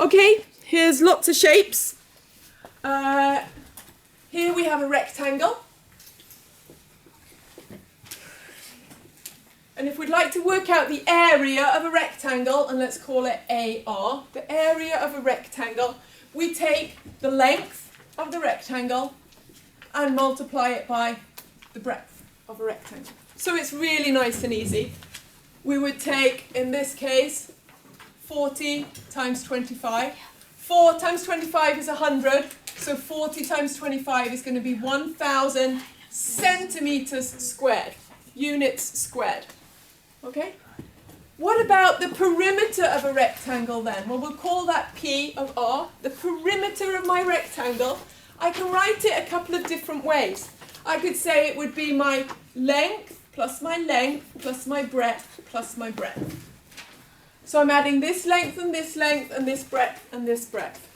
Okay, here's lots of shapes. Here we have a rectangle. And if we'd like to work out the area of a rectangle, and let's call it AR, the area of a rectangle, we take the length of the rectangle and multiply it by the breadth of a rectangle. So it's really nice and easy. We would take, in this case, 40 times 25. 4 times 25 is 100, so 40 times 25 is going to be 1,000 centimeters squared, units squared. Okay? What about the perimeter of a rectangle then? Well, we'll call that P of R. The perimeter of my rectangle, I can write it a couple of different ways. I could say it would be my length plus my length plus my breadth plus my breadth. So I'm adding this length and this length and this breadth and this breadth.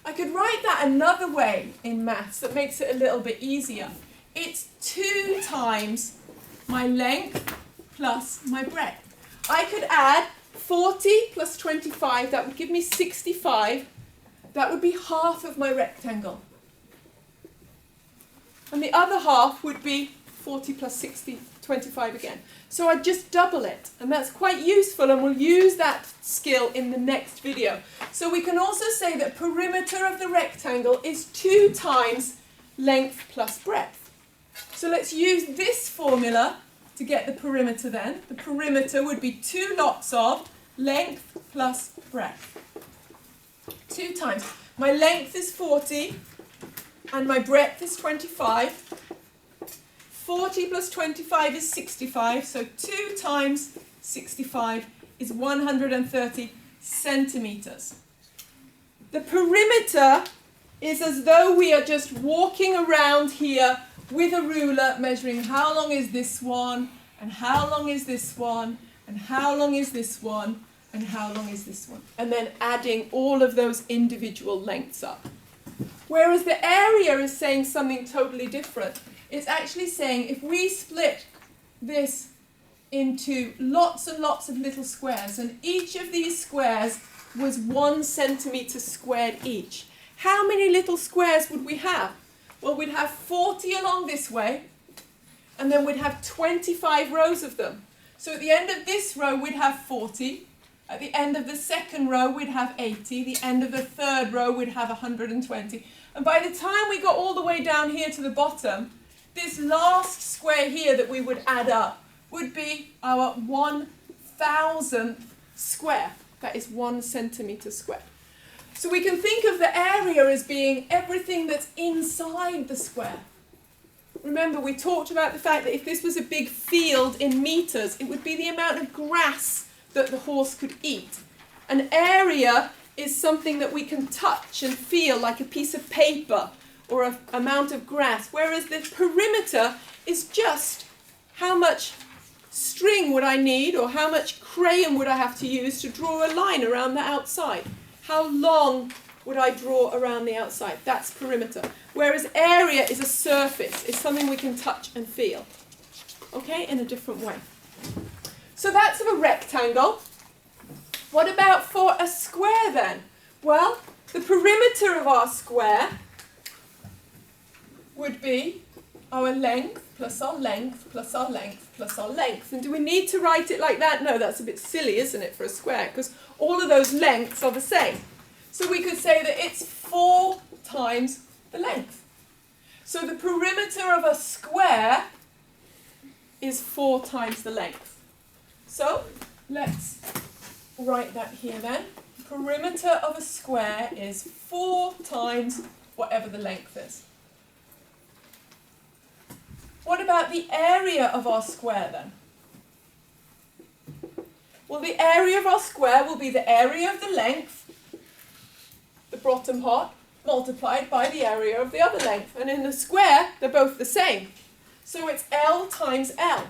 I could write that another way in maths that makes it a little bit easier. It's 2 times my length plus my breadth. I could add 40 plus 25, that would give me 65. That would be half of my rectangle. And the other half would be 40 plus 60, 25 again. So I'd just double it, and that's quite useful, and we'll use that skill in the next video. So we can also say that perimeter of the rectangle is 2 times length plus breadth. So let's use this formula to get the perimeter then. The perimeter would be 2 lots of length plus breadth. 2 times. My length is 40 and my breadth is 25. 40 plus 25 is 65, so 2 times 65 is 130 centimeters. The perimeter is as though we are just walking around here with a ruler measuring how long is this one, and how long is this one, and how long is this one, and how long is this one, and then adding all of those individual lengths up. Whereas the area is saying something totally different. It's actually saying if we split this into lots and lots of little squares, and each of these squares was 1 centimeter squared each, how many little squares would we have? Well, we'd have 40 along this way, and then we'd have 25 rows of them. So at the end of this row, we'd have 40. At the end of the second row, we'd have 80. The end of the third row, we'd have 120. And by the time we got all the way down here to the bottom, this last square here that we would add up would be our 1,000th square. That is 1 centimeter squared. So we can think of the area as being everything that's inside the square. Remember, we talked about the fact that if this was a big field in meters, it would be the amount of grass that the horse could eat. An area is something that we can touch and feel, like a piece of paper or an amount of grass, whereas the perimeter is just how much string would I need, or how much crayon would I have to use to draw a line around the outside. How long would I draw around the outside? That's perimeter. Whereas area is a surface, it's something we can touch and feel. Okay, in a different way. So that's of a rectangle. What about for a square then? Well, the perimeter of our square would be our length plus our length plus our length plus our length. And do we need to write it like that? No, that's a bit silly, isn't it, for a square? Because all of those lengths are the same. So we could say that it's 4 times the length. So the perimeter of a square is 4 times the length. So let's write that here then. Perimeter of a square is 4 times whatever the length is. What about the area of our square then? Well, the area of our square will be the area of the length, the bottom part, multiplied by the area of the other length. And in the square, they're both the same. So it's L times L.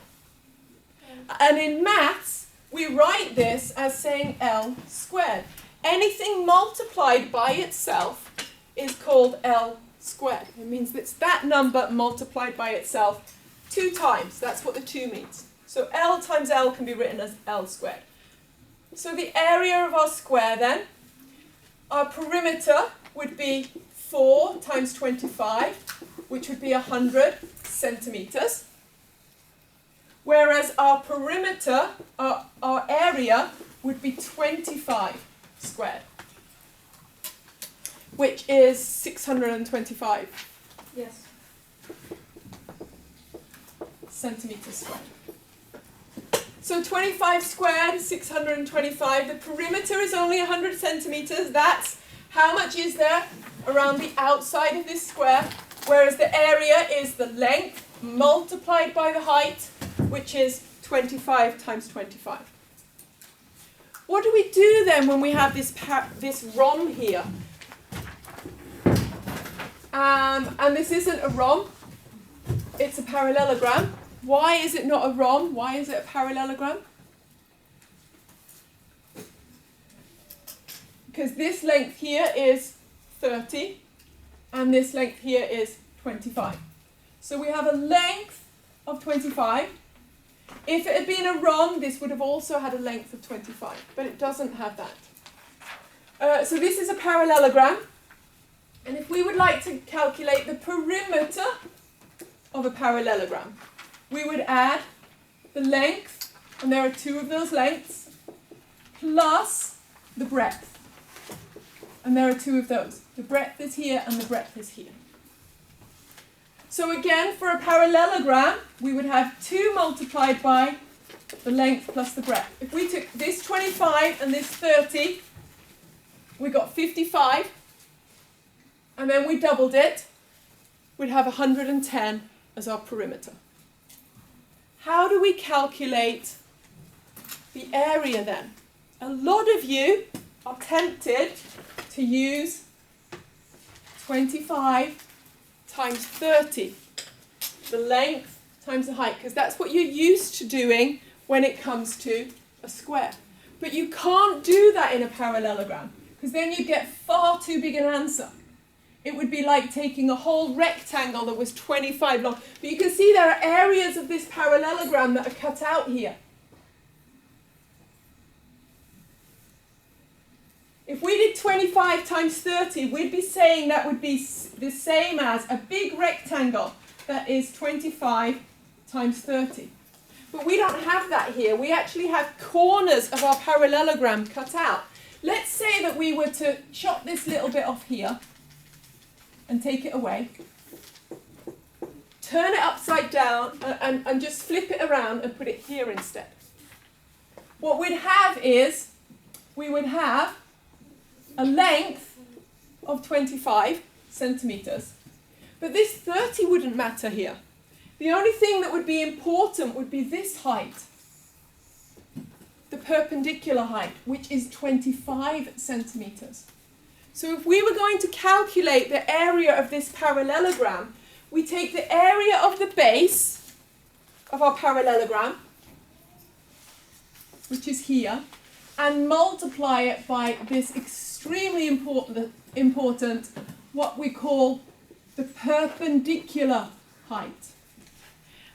And in maths, we write this as saying L squared. Anything multiplied by itself is called L squared. It means it's that number multiplied by itself 2 times. That's what the 2 means. So L times L can be written as L squared. So the area of our square then our perimeter would be 4 times 25, which would be 100 centimeters. Whereas our perimeter, our area, would be 25 squared, which is 625 Yes. centimeters squared. So 25 squared, 625. The perimeter is only 100 centimeters. That's how much is there around the outside of this square, whereas the area is the length multiplied by the height, which is 25 times 25. What do we do then when we have this rhomb here? And this isn't a rhomb, it's a parallelogram. Why is it not a rhomb? Why is it a parallelogram? Because this length here is 30 and this length here is 25. So we have a length of 25. If it had been a rhomb, this would have also had a length of 25, but it doesn't have that. So this is a parallelogram, and if we would like to calculate the perimeter of a parallelogram, we would add the length, and there are two of those lengths, plus the breadth. And there are two of those. The breadth is here and the breadth is here. So again, for a parallelogram, we would have 2 multiplied by the length plus the breadth. If we took this 25 and this 30, we got 55, and then we doubled it, we'd have 110 as our perimeter. How do we calculate the area then? A lot of you are tempted to use 25 times 30, the length times the height, because that's what you're used to doing when it comes to a square. But you can't do that in a parallelogram, because then you get far too big an answer. It would be like taking a whole rectangle that was 25 long. But you can see there are areas of this parallelogram that are cut out here. If we did 25 times 30, we'd be saying that would be the same as a big rectangle that is 25 times 30. But we don't have that here. We actually have corners of our parallelogram cut out. Let's say that we were to chop this little bit off here and take it away, turn it upside down and just flip it around and put it here instead. What we'd have is, we would have a length of 25 centimeters, but this 30 wouldn't matter here. The only thing that would be important would be this height, the perpendicular height, which is 25 centimeters. So if we were going to calculate the area of this parallelogram, we take the area of the base of our parallelogram, which is here, and multiply it by this extremely important, what we call the perpendicular height.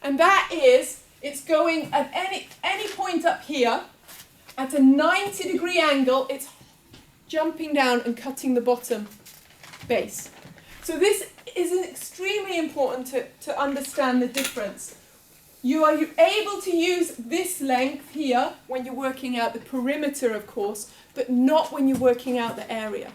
And that is, it's going at any point up here, at a 90-degree angle, it's jumping down and cutting the bottom base. So this is extremely important to understand the difference. You are able to use this length here when you're working out the perimeter, of course, but not when you're working out the area.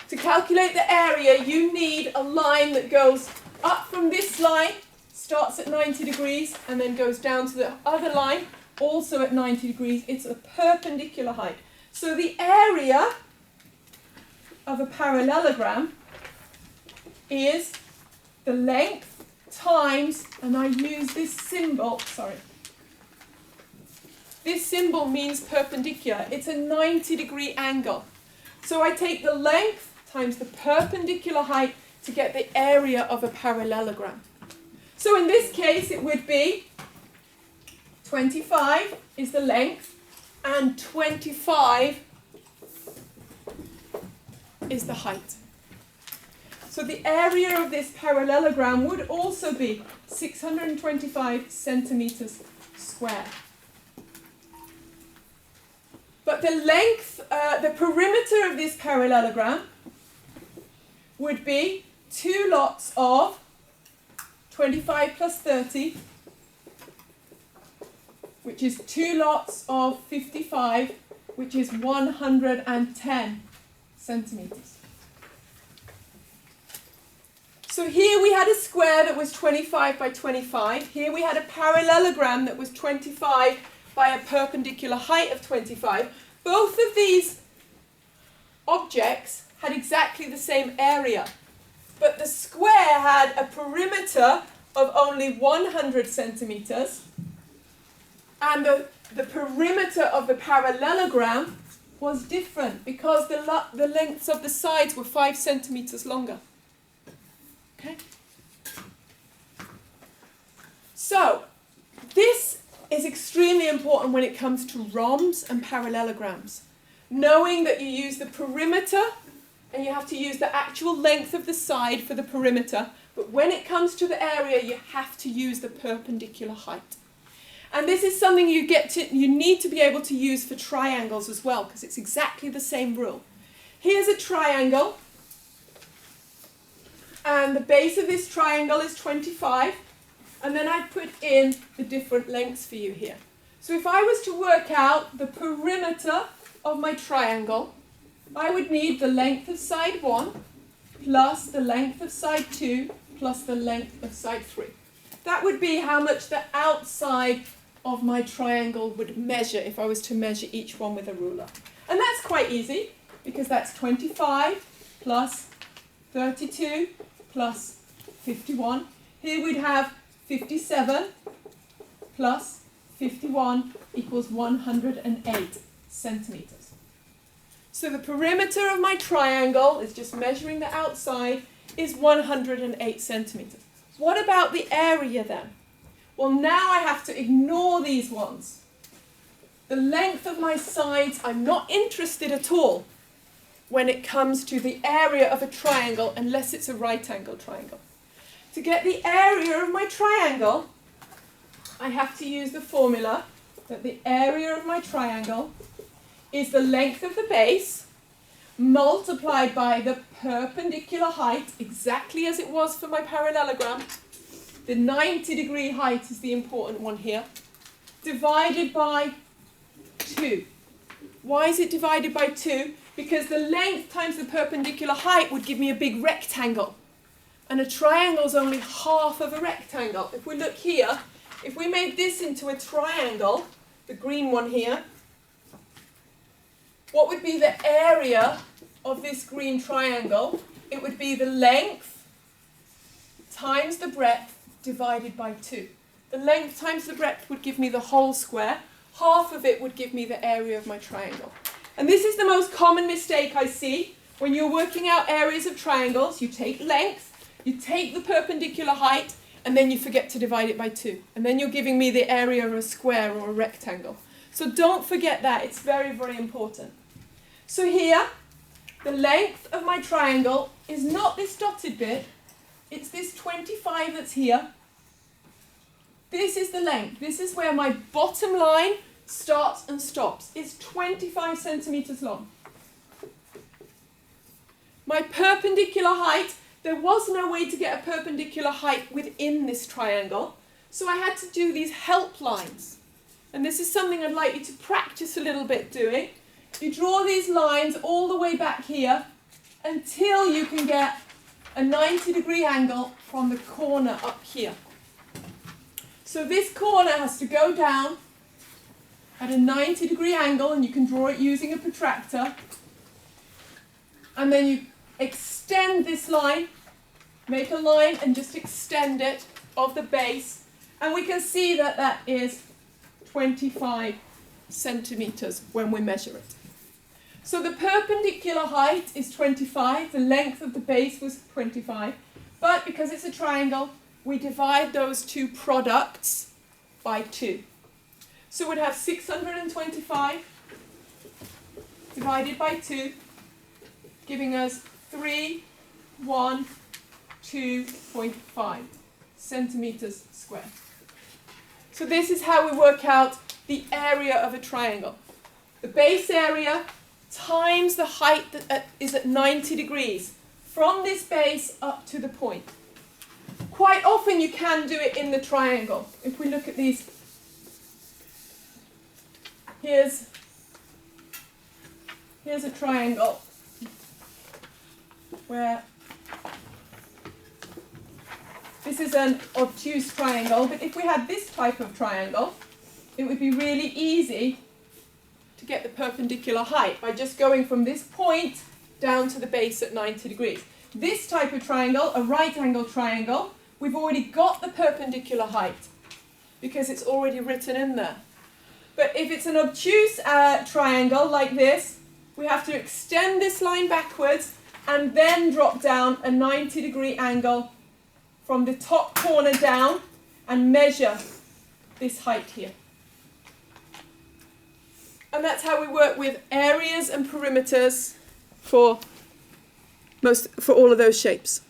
To calculate the area, you need a line that goes up from this line, starts at 90 degrees, and then goes down to the other line, also at 90 degrees. It's a perpendicular height. So the area of a parallelogram is the length times, and I use this symbol, this symbol means perpendicular. It's a 90-degree angle. So I take the length times the perpendicular height to get the area of a parallelogram. So in this case it would be 25 is the length and 25 is the height. So the area of this parallelogram would also be 625 centimeters square. But the length the perimeter of this parallelogram would be 2 lots of 25 plus 30, which is 2 lots of 55, which is 110 centimeters. So here we had a square that was 25 by 25. Here we had a parallelogram that was 25 by a perpendicular height of 25. Both of these objects had exactly the same area, but the square had a perimeter of only 100 centimeters, and the perimeter of the parallelogram was different because the lengths of the sides were 5 centimeters longer. Okay? So, this is extremely important when it comes to rhombs and parallelograms. Knowing that you use the perimeter and you have to use the actual length of the side for the perimeter, but when it comes to the area, you have to use the perpendicular height. And this is something you need to be able to use for triangles as well, because it's exactly the same rule. Here's a triangle, and the base of this triangle is 25, and then I put in the different lengths for you here. So if I was to work out the perimeter of my triangle, I would need the length of side 1 plus the length of side 2 plus the length of side 3. That would be how much the outside of my triangle would measure if I was to measure each one with a ruler. And that's quite easy, because that's 25 plus 32 plus 51. Here we'd have 57 plus 51 equals 108 centimeters. So the perimeter of my triangle is just measuring the outside is 108 centimeters. What about the area then? Well, now I have to ignore these ones. The length of my sides, I'm not interested at all when it comes to the area of a triangle unless it's a right angle triangle. To get the area of my triangle, I have to use the formula that the area of my triangle is the length of the base multiplied by the perpendicular height, exactly as it was for my parallelogram. The 90-degree height is the important one here, divided by 2. Why is it divided by 2? Because the length times the perpendicular height would give me a big rectangle. And a triangle is only half of a rectangle. If we look here, if we made this into a triangle, the green one here, what would be the area of this green triangle? It would be the length times the breadth divided by 2. The length times the breadth would give me the whole square. Half of it would give me the area of my triangle. And this is the most common mistake I see when you're working out areas of triangles. You take length, you take the perpendicular height, and then you forget to divide it by 2. And then you're giving me the area of a square or a rectangle. So don't forget that. It's very, very important. So here, the length of my triangle is not this dotted bit. It's this 25 that's here. This is the length. This is where my bottom line starts and stops. It's 25 centimeters long. My perpendicular height, there was no way to get a perpendicular height within this triangle, so I had to do these help lines. And this is something I'd like you to practice a little bit doing. You draw these lines all the way back here until you can get a 90-degree angle from the corner up here. So this corner has to go down at a 90-degree angle, and you can draw it using a protractor. And then you extend this line, make a line and just extend it of the base. And we can see that that is 25 centimeters when we measure it. So the perpendicular height is 25, the length of the base was 25, but because it's a triangle, we divide those two products by 2. So we'd have 625 divided by 2, giving us 312.5 centimeters squared. So this is how we work out the area of a triangle. The base area times the height that is at 90 degrees from this base up to the point. Quite often you can do it in the triangle. If we look at these, here's a triangle where this is an obtuse triangle, but if we had this type of triangle, it would be really easy to get the perpendicular height by just going from this point down to the base at 90 degrees. This type of triangle, a right angle triangle, we've already got the perpendicular height because it's already written in there. But if it's an obtuse triangle like this, we have to extend this line backwards and then drop down a 90-degree angle from the top corner down and measure this height here. And that's how we work with areas and perimeters for all of those shapes.